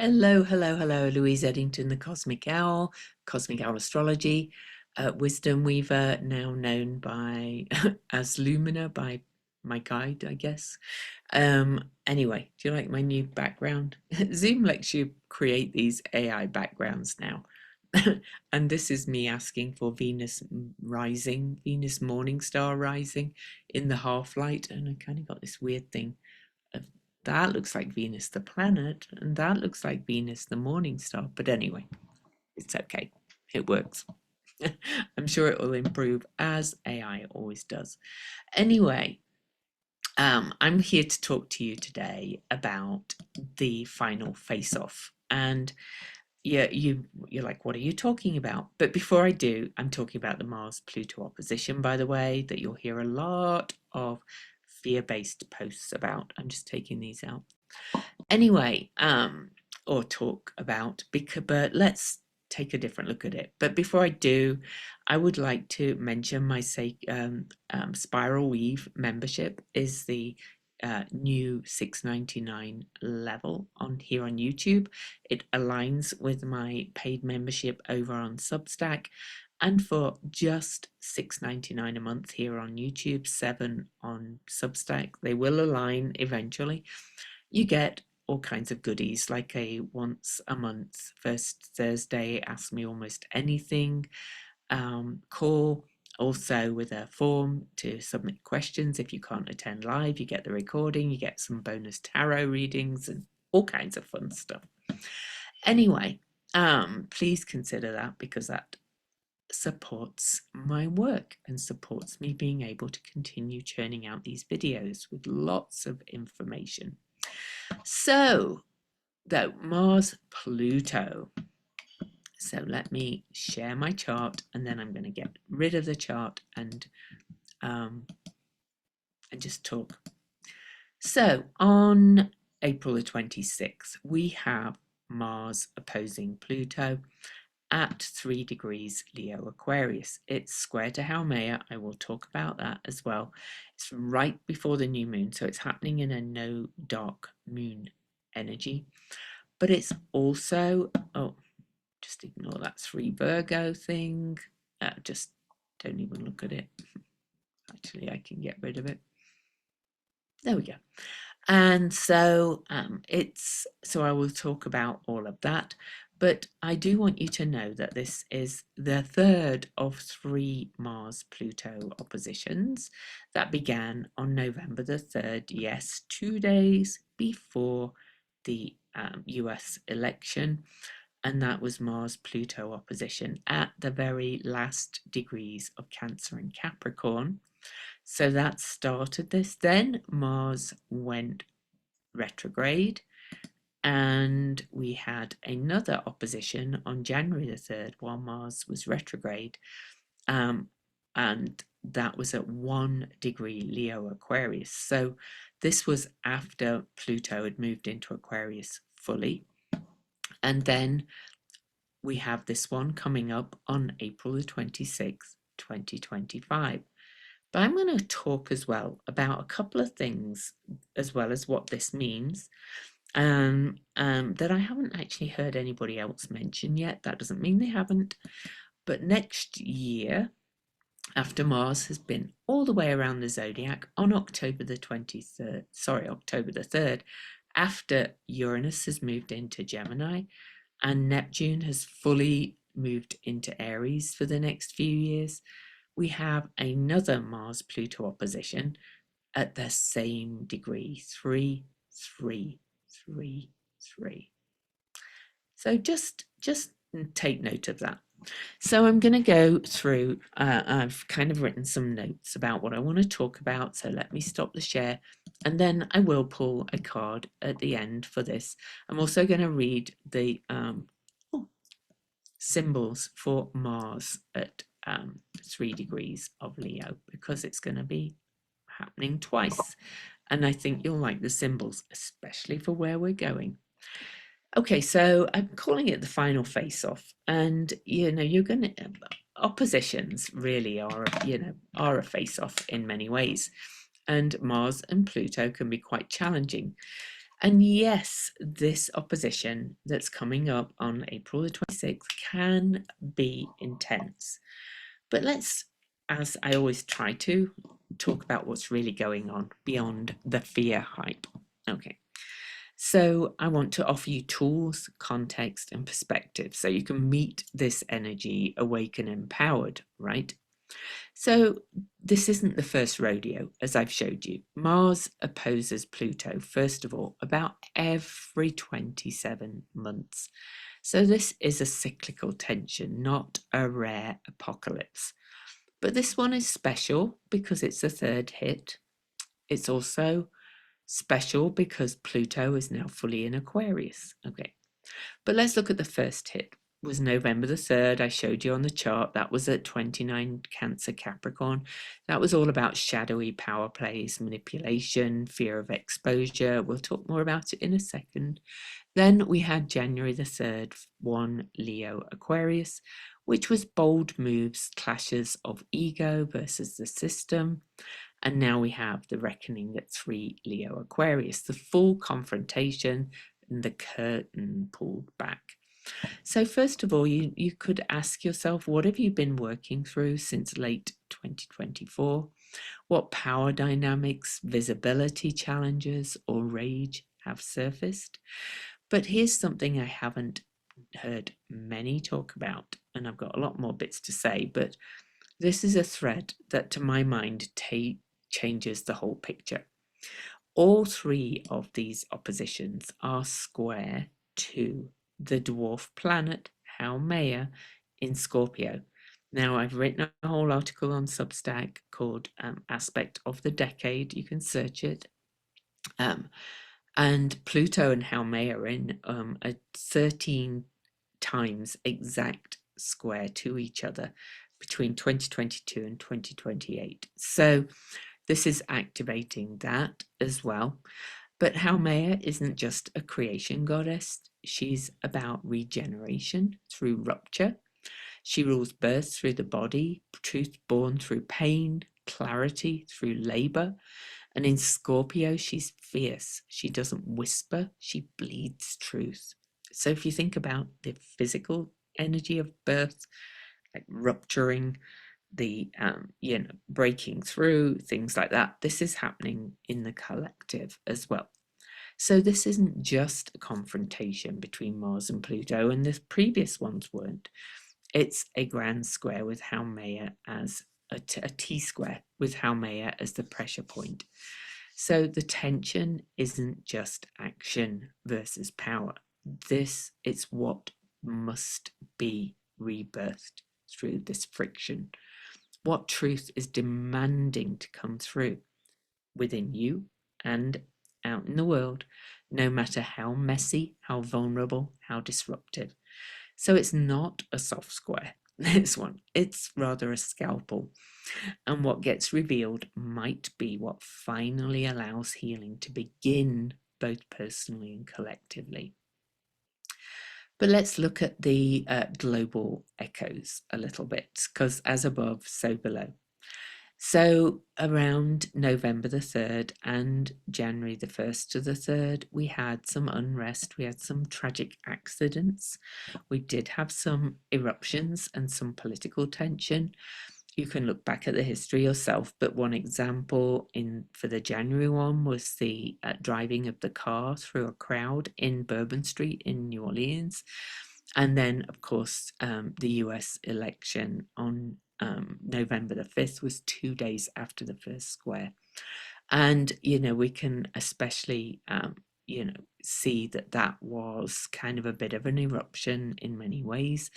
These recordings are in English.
Hello, hello, hello. Louise Eddington, the Cosmic Owl Astrology, Wisdom Weaver, now known by as Lumina by my guide, I guess. Anyway, do you like my new background? Zoom lets you create these AI backgrounds now. And this is me asking for Venus rising, Venus morning star rising in the half light. And I kind of got this weird thing of that looks like Venus the planet, and that looks like Venus the morning star. But anyway, it's okay. It works. I'm sure it will improve as AI always does. Anyway, I'm here to talk to you today about the final face-off. And yeah, you're like, what are you talking about? But before I do, I'm talking about the Mars-Pluto opposition, by the way, that you'll hear a lot of fear-based posts about. I'm just taking these out. Anyway, or talk about, but let's take a different look at it. But before I do, I would like to mention my Spiral Weave membership is the new $6.99 level on here on YouTube. It aligns with my paid membership over on Substack, and for just $6.99 a month here on YouTube, $7 on Substack, they will align eventually. You get all kinds of goodies, like a once a month first Thursday ask me almost anything call, also with a form to submit questions. If you can't attend live, you get the recording, you get some bonus tarot readings and all kinds of fun stuff. Anyway, please consider that, because that supports my work and supports me being able to continue churning out these videos with lots of information. So, though, Mars Pluto. So let me share my chart, and then I'm going to get rid of the chart and just talk. So on April the 26th, we have Mars opposing Pluto at 3 degrees Leo Aquarius. It's square to Haumea. I will talk about that as well. It's right before the new moon, so it's happening in a no dark moon energy. But it's also, just ignore that 3 Virgo thing. Just don't even look at it. Actually, I can get rid of it. There we go. And so so I will talk about all of that. But I do want you to know that this is the third of 3 Mars-Pluto oppositions that began on November the 3rd. Yes, 2 days before the US election. And that was Mars-Pluto opposition at the very last degrees of Cancer and Capricorn. So that started this. Then Mars went retrograde, and we had another opposition on January the 3rd while Mars was retrograde, and that was at 1 degree Leo Aquarius. So this was after Pluto had moved into Aquarius fully. And then we have this one coming up on April the 26th, 2025. But I'm going to talk as well about a couple of things, as well as what this means, that I haven't actually heard anybody else mention yet. That doesn't mean they haven't. But next year, after Mars has been all the way around the zodiac on October the 3rd, after Uranus has moved into Gemini and Neptune has fully moved into Aries for the next few years, we have another Mars-Pluto opposition at the same degree, 3, 3, 3, 3. So just take note of that. So I'm going to go through, I've kind of written some notes about what I want to talk about, so let me stop the share, and then I will pull a card at the end for this. I'm also going to read the symbols for Mars at 3 degrees of Leo, because it's going to be happening twice, and I think you'll like the symbols, especially for where we're going. Okay, so I'm calling it the final face-off, and you're going to, oppositions really are a face-off in many ways, and Mars and Pluto can be quite challenging. And yes, this opposition that's coming up on April the 26th can be intense. But let's, as I always try to, talk about what's really going on beyond the fear hype. Okay. So I want to offer you tools, context, and perspective so you can meet this energy awake and empowered, right? So this isn't the first rodeo, as I've showed you. Mars opposes Pluto, first of all, about every 27 months. So this is a cyclical tension, not a rare apocalypse. But this one is special because it's the third hit. It's also special because Pluto is now fully in Aquarius. Okay, but let's look at the first hit. It was November the 3rd. I showed you on the chart. That was at 29 Cancer Capricorn. That was all about shadowy power plays, manipulation, fear of exposure. We'll talk more about it in a second. Then we had January the 3rd, 1 Leo Aquarius, which was bold moves, clashes of ego versus the system. And now we have the reckoning at 3 Leo Aquarius, the full confrontation and the curtain pulled back. So first of all, you could ask yourself, what have you been working through since late 2024? What power dynamics, visibility challenges, or rage have surfaced? But here's something I haven't heard many talk about, and I've got a lot more bits to say, but this is a thread that, to my mind, changes the whole picture. All three of these oppositions are square to the dwarf planet Haumea in Scorpio. Now, I've written a whole article on Substack called Aspect of the Decade. You can search it. And Pluto and Haumea are in a 13 times exact square to each other between 2022 and 2028. So this is activating that as well. But Haumea isn't just a creation goddess. She's about regeneration through rupture. She rules birth through the body, truth born through pain, clarity through labor. And in Scorpio, she's fierce. She doesn't whisper, she bleeds truth. So if you think about the physical energy of birth, like rupturing, the breaking through, things like that, this is happening in the collective as well. So this isn't just a confrontation between Mars and Pluto, and the previous ones weren't. It's a grand square with Haumea as a T-square with Haumea as the pressure point. So the tension isn't just action versus power. It's what must be rebirthed through this friction. What truth is demanding to come through within you and out in the world, no matter how messy, how vulnerable, how disruptive. So it's not a soft square, this one. It's rather a scalpel. And what gets revealed might be what finally allows healing to begin, both personally and collectively. But let's look at the global echoes a little bit, because as above, so below. So around November the 3rd and January the 1st to the 3rd, we had some unrest, we had some tragic accidents, we did have some eruptions and some political tension. You can look back at the history yourself, but one example for the January one was the driving of the car through a crowd in Bourbon Street in New Orleans. And then, of course, the US election on November the 5th was 2 days after the first square. And, we can especially, see that was kind of a bit of an eruption in many ways.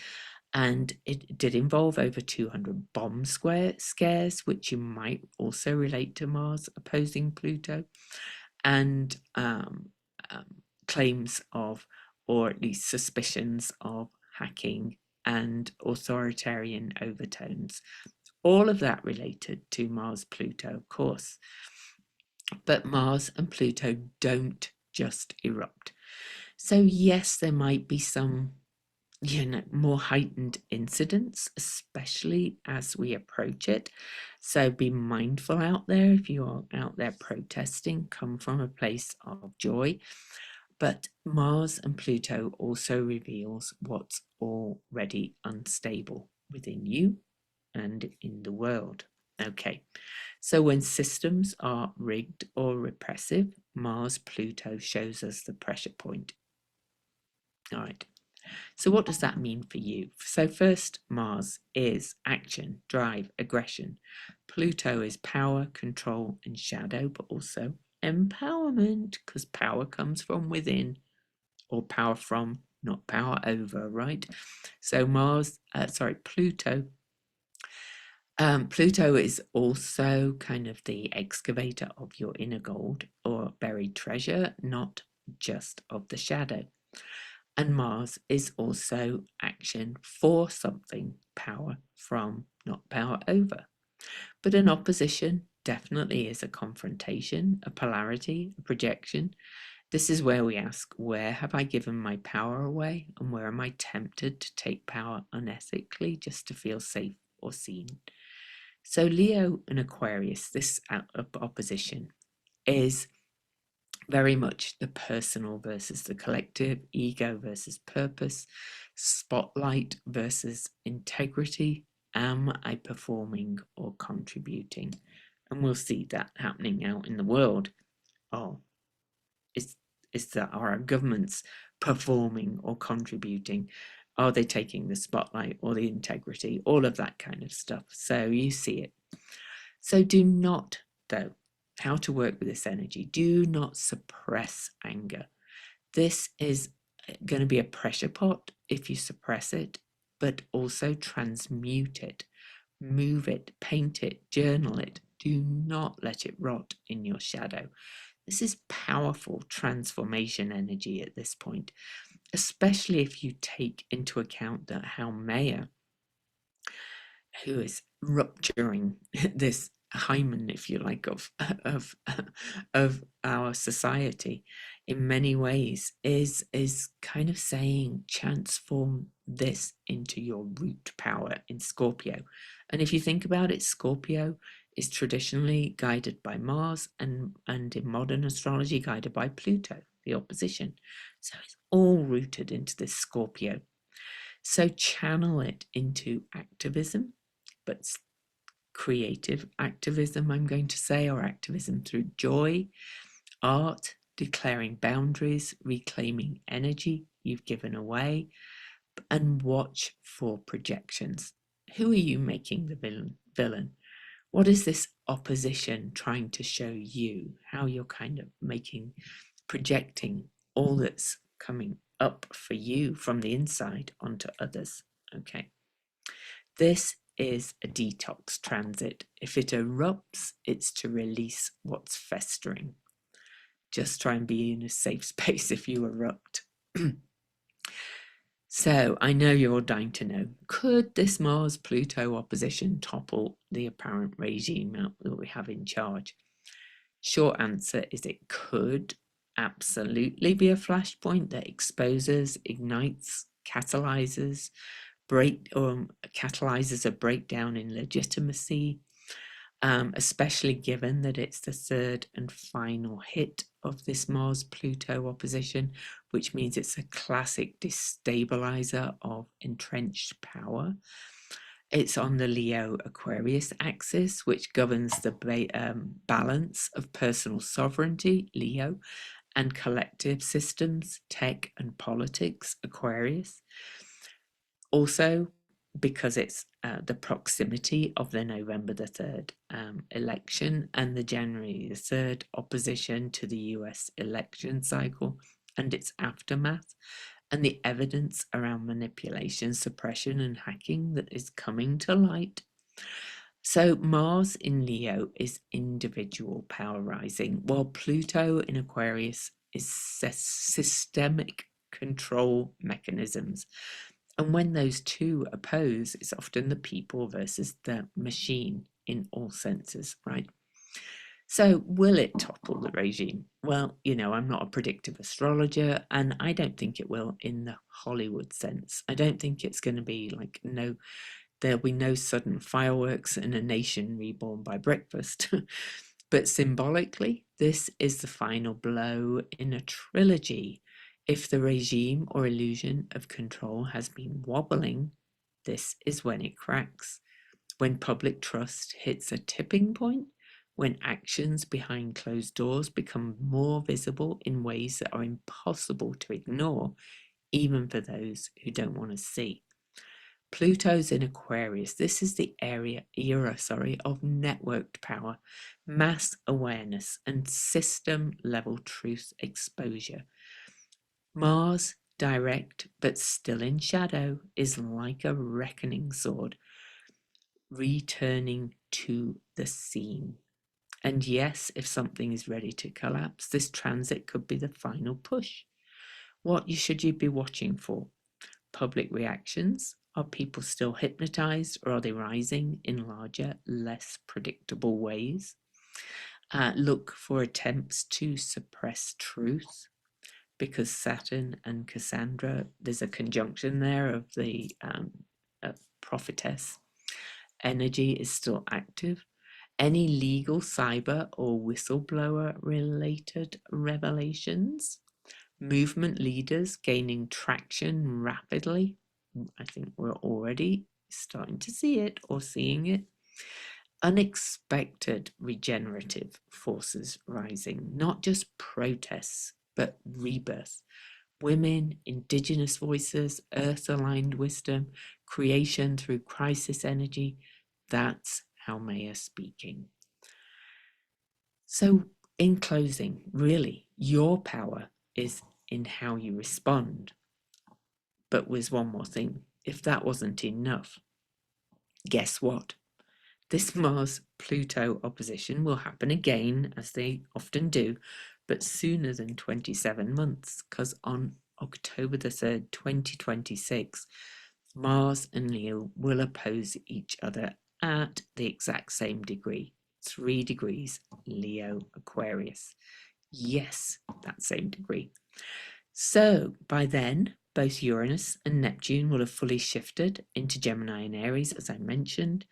And it did involve over 200 bomb scares, which you might also relate to Mars opposing Pluto, and claims of, or at least suspicions of, hacking and authoritarian overtones. All of that related to Mars Pluto, of course. But Mars and Pluto don't just erupt. So yes, there might be some more heightened incidents, especially as we approach it. So be mindful out there. If you are out there protesting, come from a place of joy. But Mars and Pluto also reveals what's already unstable within you and in the world. Okay, so when systems are rigged or repressive, Mars Pluto shows us the pressure point. All right, so what does that mean for you? So first, Mars is action, drive, aggression. Pluto is power, control, and shadow, but also empowerment, because power comes from within, or power from, not power over, right? So Pluto. Pluto is also kind of the excavator of your inner gold or buried treasure, not just of the shadow. And Mars is also action for something, power from, not power over. But an opposition definitely is a confrontation, a polarity, a projection. This is where we ask, where have I given my power away? And where am I tempted to take power unethically just to feel safe or seen? So Leo and Aquarius, this opposition is very much the personal versus the collective, ego versus purpose, spotlight versus integrity. Am I performing or contributing? And we'll see that happening out in the world. Oh, is that are our governments performing or contributing? Are they taking the spotlight or the integrity? All of that kind of stuff. So you see it. So do not, though, how to work with this energy. Do not suppress anger. This is going to be a pressure pot if you suppress it, but also transmute it, move it, paint it, journal it. Do not let it rot in your shadow. This is powerful transformation energy at this point, especially if you take into account that how Maya, who is rupturing this hymen, if you like, of of our society in many ways, is kind of saying transform this into your root power in Scorpio. And if you think about it, Scorpio is traditionally guided by Mars and in modern astrology guided by Pluto, the opposition. So it's all rooted into this Scorpio. So channel it into activism, but creative activism, I'm going to say, or activism through joy, art, declaring boundaries, reclaiming energy you've given away, and watch for projections. Who are you making the villain? What is this opposition trying to show you? How you're kind of projecting all that's coming up for you from the inside onto others. Okay. This is a detox transit. If it erupts, it's to release what's festering. Just try and be in a safe space if you erupt. So I know you're all dying to know, could this Mars-Pluto opposition topple the apparent regime that we have in charge? Short answer is it could absolutely be a flashpoint that exposes, ignites, catalyzes catalyzes a breakdown in legitimacy, especially given that it's the third and final hit of this Mars-Pluto opposition, which means it's a classic destabilizer of entrenched power. It's on the Leo-Aquarius axis, which governs the balance of personal sovereignty, Leo, and collective systems, tech and politics, Aquarius. Also, because it's the proximity of the November the 3rd election and the January the 3rd opposition to the US election cycle and its aftermath, and the evidence around manipulation, suppression, and hacking that is coming to light. So Mars in Leo is individual power rising, while Pluto in Aquarius is systemic control mechanisms. And when those two oppose, it's often the people versus the machine in all senses, right? So will it topple the regime? Well, I'm not a predictive astrologer, and I don't think it will in the Hollywood sense. I don't think it's going to be like, no, There'll be no sudden fireworks and a nation reborn by breakfast. But symbolically, this is the final blow in a trilogy. If the regime or illusion of control has been wobbling, this is when it cracks. When public trust hits a tipping point, when actions behind closed doors become more visible in ways that are impossible to ignore, even for those who don't want to see. Pluto's in Aquarius. This is the era of networked power, mass awareness, and system-level truth exposure. Mars, direct but still in shadow, is like a reckoning sword, returning to the scene. And yes, if something is ready to collapse, this transit could be the final push. What should you be watching for? Public reactions? Are people still hypnotized, or are they rising in larger, less predictable ways? Look for attempts to suppress truth, because Saturn and Cassandra, there's a conjunction there of the prophetess. Energy is still active. Any legal, cyber, or whistleblower related revelations? Movement leaders gaining traction rapidly. I think we're already starting to see it or seeing it. Unexpected regenerative forces rising, not just protests, but rebirth. Women, indigenous voices, earth aligned wisdom, creation through crisis energy. That's how Maya's speaking. So, in closing, really, your power is in how you respond. But with one more thing, if that wasn't enough, guess what? This Mars-Pluto opposition will happen again, as they often do, but sooner than 27 months, because on October the 3rd, 2026, Mars and Leo will oppose each other at the exact same degree, 3 degrees, Leo Aquarius. Yes, that same degree. So by then, both Uranus and Neptune will have fully shifted into Gemini and Aries, as I mentioned.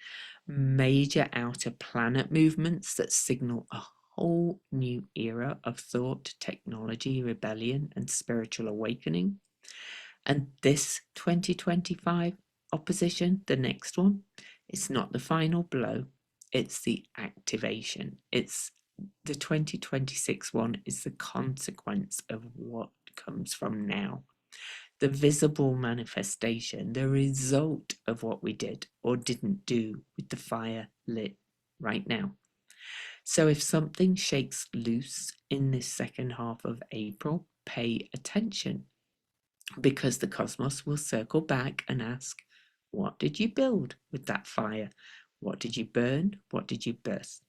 Major outer planet movements that signal a whole new era of thought, technology, rebellion, and spiritual awakening. And this 2025 opposition, the next one, it's not the final blow, it's the activation. It's the 2026 one is the consequence of what comes from now. The visible manifestation, the result of what we did or didn't do with the fire lit right now. So if something shakes loose in this second half of April, pay attention, because the cosmos will circle back and ask, what did you build with that fire? What did you burn? What did you burst?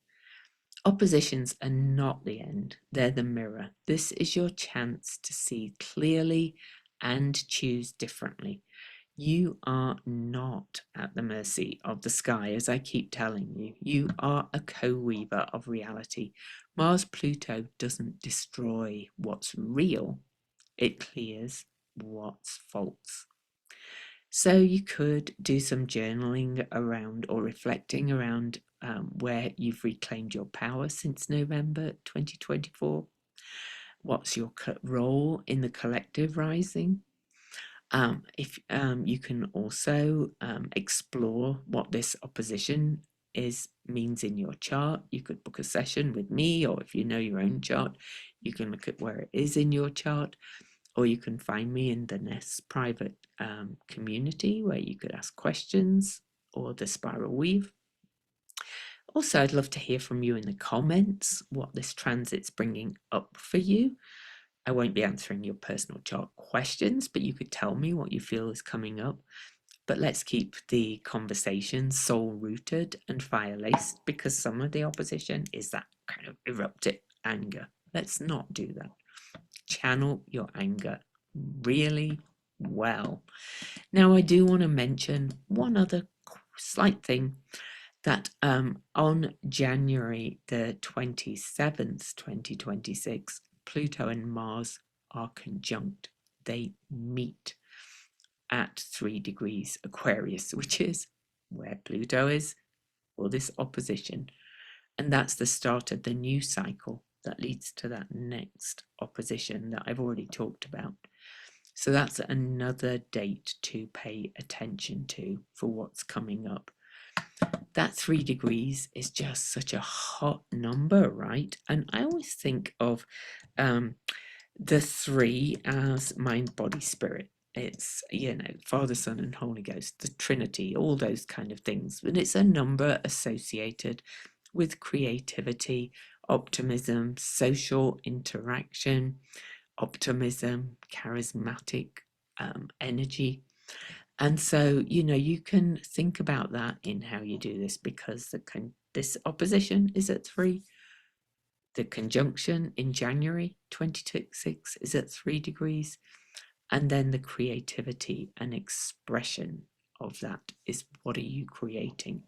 Oppositions are not the end, they're the mirror. This is your chance to see clearly and choose differently. You are not at the mercy of the sky, as I keep telling you. You are a co-weaver of reality. Mars-Pluto doesn't destroy what's real, it clears what's false. So you could do some journaling around or reflecting around where you've reclaimed your power since November 2024. What's your role in the collective rising? If you can also explore what this opposition means in your chart. You could book a session with me, or if you know your own chart, you can look at where it is in your chart, or you can find me in the Nest private community where you could ask questions, or the Spiral Weave. Also, I'd love to hear from you in the comments what this transit's bringing up for you. I won't be answering your personal chart questions, but you could tell me what you feel is coming up. But let's keep the conversation soul-rooted and fire-laced, because some of the opposition is that kind of eruptive anger. Let's not do that. Channel your anger really well. Now, I do want to mention one other slight thing, that on January the 27th, 2026, Pluto and Mars are conjunct. They meet at 3 degrees Aquarius, which is where Pluto is, or this opposition. And that's the start of the new cycle that leads to that next opposition that I've already talked about. So that's another date to pay attention to for what's coming up. That 3 degrees is just such a hot number, right? And I always think of the 3 as mind, body, spirit. It's, Father, Son, and Holy Ghost, the Trinity, all those kind of things. And it's a number associated with creativity, optimism, social interaction, optimism, charismatic energy. And so, you can think about that in how you do this, because this opposition is at 3. The conjunction in January 2026 is at 3 degrees. And then the creativity and expression of that is, what are you creating?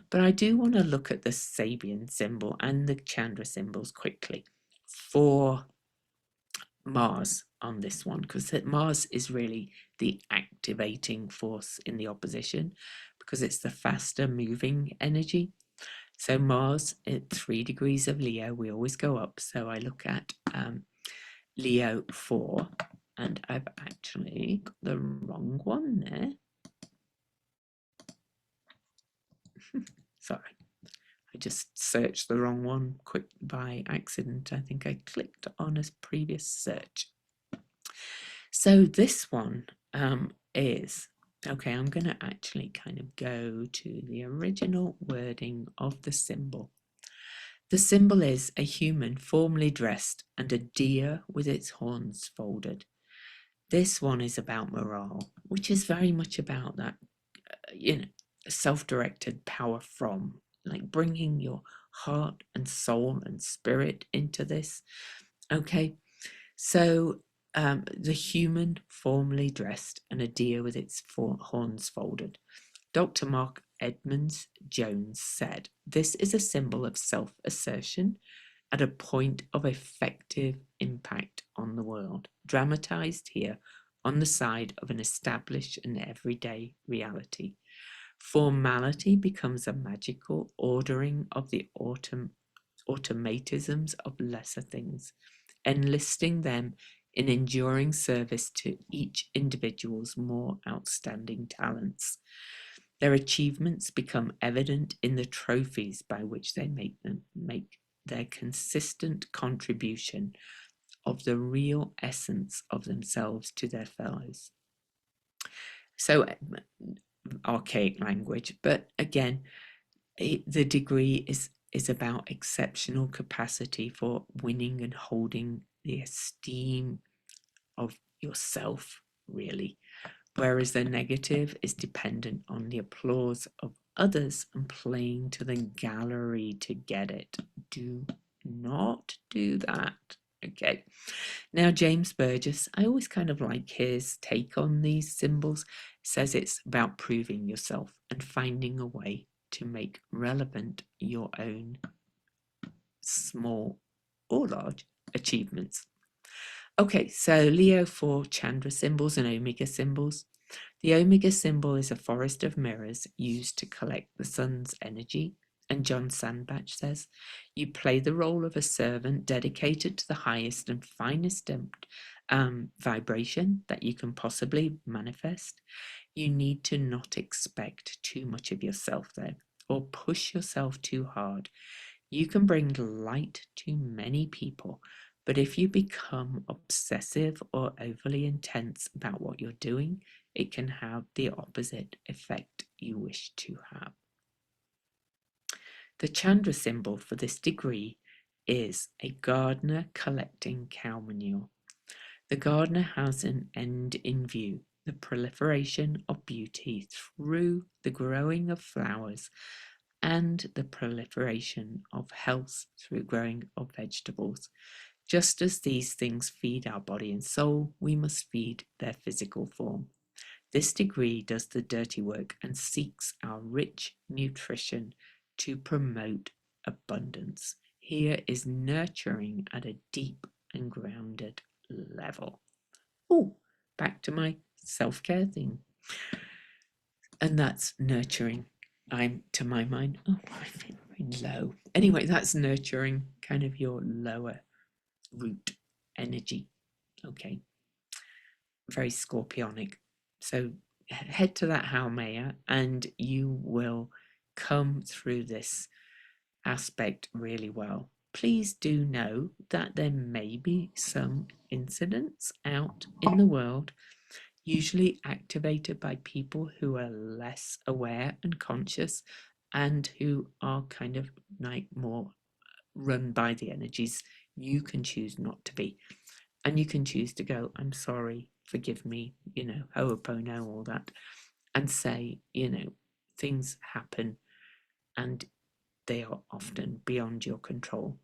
But I do want to look at the Sabian symbol and the Chandra symbols quickly for Mars on this one, because Mars is really the activating force in the opposition, because it's the faster moving energy. So Mars at 3 degrees of Leo, we always go up. So I look at Leo 4, and I've actually got the wrong one there. Sorry, I just searched the wrong one quick by accident. I think I clicked on a previous search. So this one is, okay, I'm going to actually kind of go to the original wording of the symbol. The symbol is a human formally dressed and a deer with its horns folded. This one is about morale, which is very much about that, self-directed power from, like bringing your heart and soul and spirit into this. Okay, so the human formally dressed and a deer with its horns folded. Dr. Mark Edmonds Jones said, "This is a symbol of self-assertion at a point of effective impact on the world, dramatized here on the side of an established and everyday reality. Formality becomes a magical ordering of the automatisms of lesser things, enlisting them in enduring service to each individual's more outstanding talents. Their achievements become evident in the trophies by which they make their consistent contribution of the real essence of themselves to their fellows." So archaic language, but again, the degree is about exceptional capacity for winning and holding the esteem of yourself, really, whereas the negative is dependent on the applause of others and playing to the gallery to get it. Do not do that. Okay. Now, James Burgess, I always kind of like his take on these symbols. Says it's about proving yourself and finding a way to make relevant your own small or large achievements. Okay, so Leo 4 Chandra symbols and Omega symbols. The Omega symbol is a forest of mirrors used to collect the sun's energy. And John Sandbach says, "You play the role of a servant dedicated to the highest and finest vibration that you can possibly manifest. You need to not expect too much of yourself, though, or push yourself too hard. You can bring light to many people, but if you become obsessive or overly intense about what you're doing, it can have the opposite effect you wish to have." The Chandra symbol for this degree is a gardener collecting cow manure. The gardener has an end in view, the proliferation of beauty through the growing of flowers and the proliferation of health through growing of vegetables. Just as these things feed our body and soul, we must feed their physical form. This degree does the dirty work and seeks our rich nutrition to promote abundance. Here is nurturing at a deep and grounded level. Oh, back to my self-care thing. And that's nurturing. I'm, to my mind, oh, I feel very low. Anyway, that's nurturing kind of your lower root energy. Okay, very scorpionic. So head to that Haumea and you will come through this aspect really well. Please do know that there may be some incidents out in the world, usually activated by people who are less aware and conscious and who are kind of like more run by the energies. You can choose not to be. And you can choose to go, I'm sorry, forgive me, ho'opono, all that, and say, things happen and they are often beyond your control.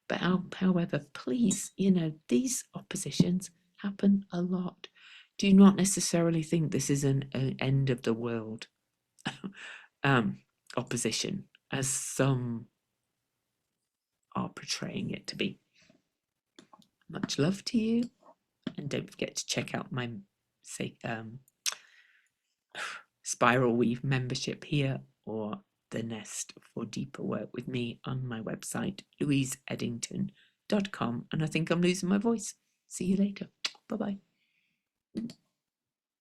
But however, please, these oppositions happen a lot. Do not necessarily think this is an end of the world um, opposition, as some are portraying it to be. Much love to you, and don't forget to check out my Spiral Weave membership here, or the Nest for deeper work with me on my website, louiseeddington.com. And I think I'm losing my voice. See you later. Bye bye.